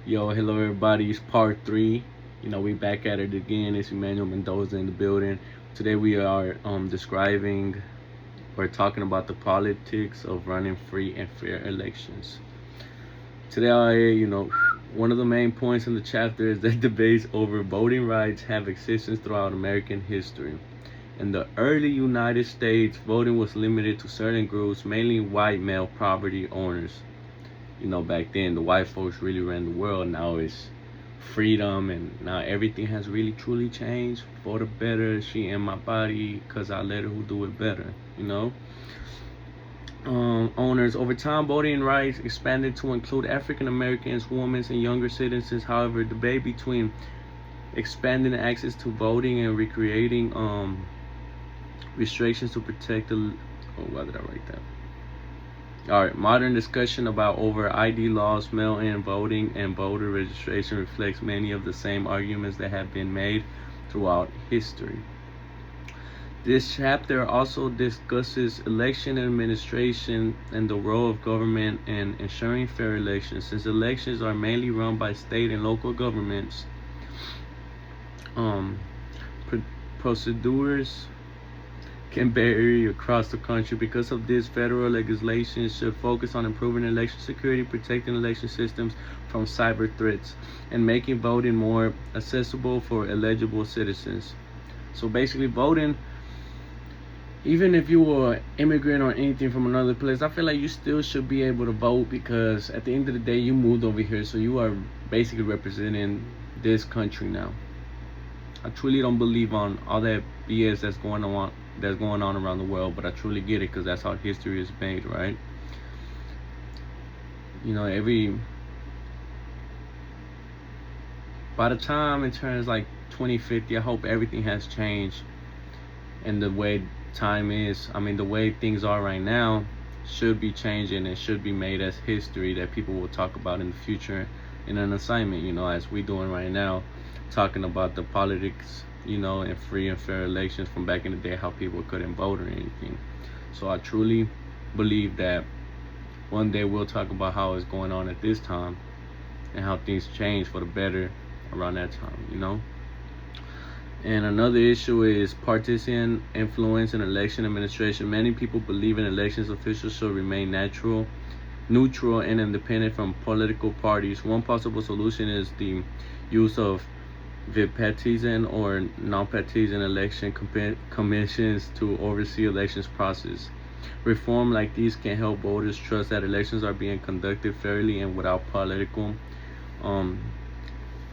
Yo, hello everybody. It's part three. We back at it again. It's Emmanuel Mendoza in the building. Today we are describing or talking about the politics of running free and fair elections. Today, one of the main points in the chapter is that debates over voting rights have existence throughout American history. In the early United States, voting was limited to certain groups, mainly white male property owners. Back then the white folks really ran the world. Now it's freedom, and now everything has really truly changed for the better. She in my body because I let her who do it better. Owners over time, voting rights expanded to include African Americans, women, and younger citizens. However, debate between expanding access to voting and recreating restrictions to protect the why did I write that? All right, modern discussion about over ID laws, mail-in voting, and voter registration reflects many of the same arguments that have been made throughout history. This chapter also discusses election administration and the role of government in ensuring fair elections. Since elections are mainly run by state and local governments, procedures can vary across the country. Because of this, federal legislation should focus on improving election security, protecting election systems from cyber threats, and making voting more accessible for eligible citizens. So basically, voting, even if you were an immigrant or anything from another place, I feel like you still should be able to vote, because at the end of the day, you moved over here, so you are basically representing this country now. I truly don't believe on all that BS that's going on around the world, but I truly get it because that's how history is made, right? By the time it turns like 2050, I hope everything has changed, and the way the way things are right now should be changing and should be made as history that people will talk about in the future in an assignment, as we doing right now, talking about the politics, and free and fair elections from back in the day, how people couldn't vote or anything. So I truly believe that one day we'll talk about how it's going on at this time and how things change for the better around that time. And another issue is partisan influence in election administration. Many people believe in elections officials should remain neutral and independent from political parties. One possible solution is the use of bipartisan or non-partisan election commissions to oversee elections process. Reform like these can help voters trust that elections are being conducted fairly and without political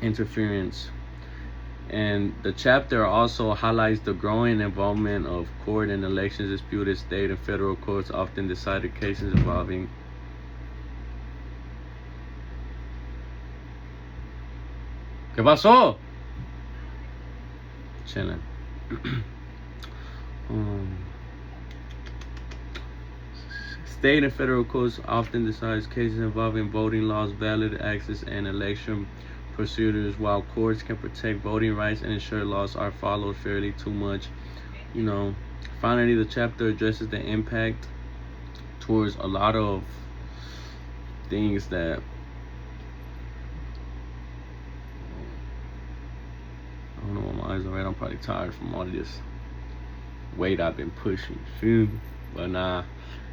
interference. And the chapter also highlights the growing involvement of court in elections disputes. State and federal courts often decided cases involving ¿Qué pasó? Chilling. State and federal courts often decide cases involving voting laws, valid access, and election procedures, while courts can protect voting rights and ensure laws are followed fairly. Too much. Finally, the chapter addresses the impact towards a lot of things that I don't know why my eyes are red. I'm probably tired from all this weight I've been pushing. Feel me? But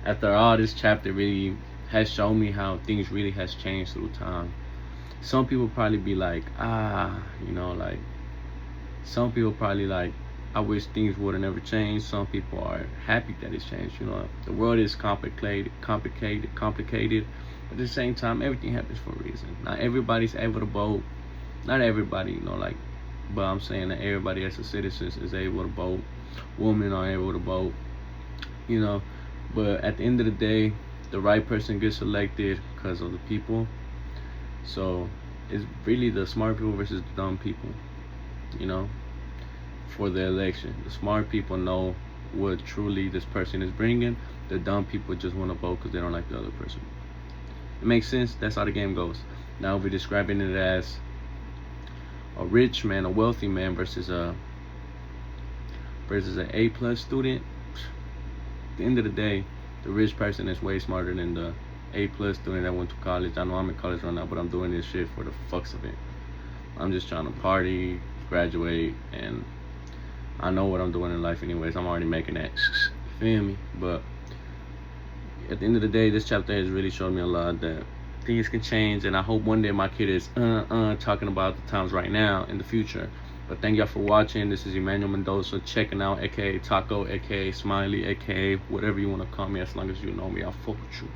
after all, this chapter really has shown me how things really has changed through time. Some people probably be like, like some people probably like, I wish things would have never changed. Some people are happy that it's changed. The world is complicated. But at the same time, everything happens for a reason. Not everybody's able to vote. Not everybody, but I'm saying that everybody as a citizen is able to vote. Women are able to vote. But at the end of the day, the right person gets elected because of the people. So it's really the smart people versus the dumb people, for the election. The smart people know what truly this person is bringing. The dumb people just want to vote because they don't like the other person. It makes sense. That's how the game goes. Now we're describing it as a rich man, a wealthy man versus an A+ student. At the end of the day, the rich person is way smarter than the A+ student that went to college. I know I'm in college right now, but I'm doing this shit for the fucks of it. I'm just trying to party, graduate, and I know what I'm doing in life anyways. I'm already making that. You feel me? But at the end of the day, this chapter has really showed me a lot that things can change, and I hope one day my kid is talking about the times right now in the future. But thank y'all for watching. This is Emmanuel Mendoza checking out, aka Taco, aka Smiley, aka whatever you want to call me, as long as you know me. I'll fuck with you.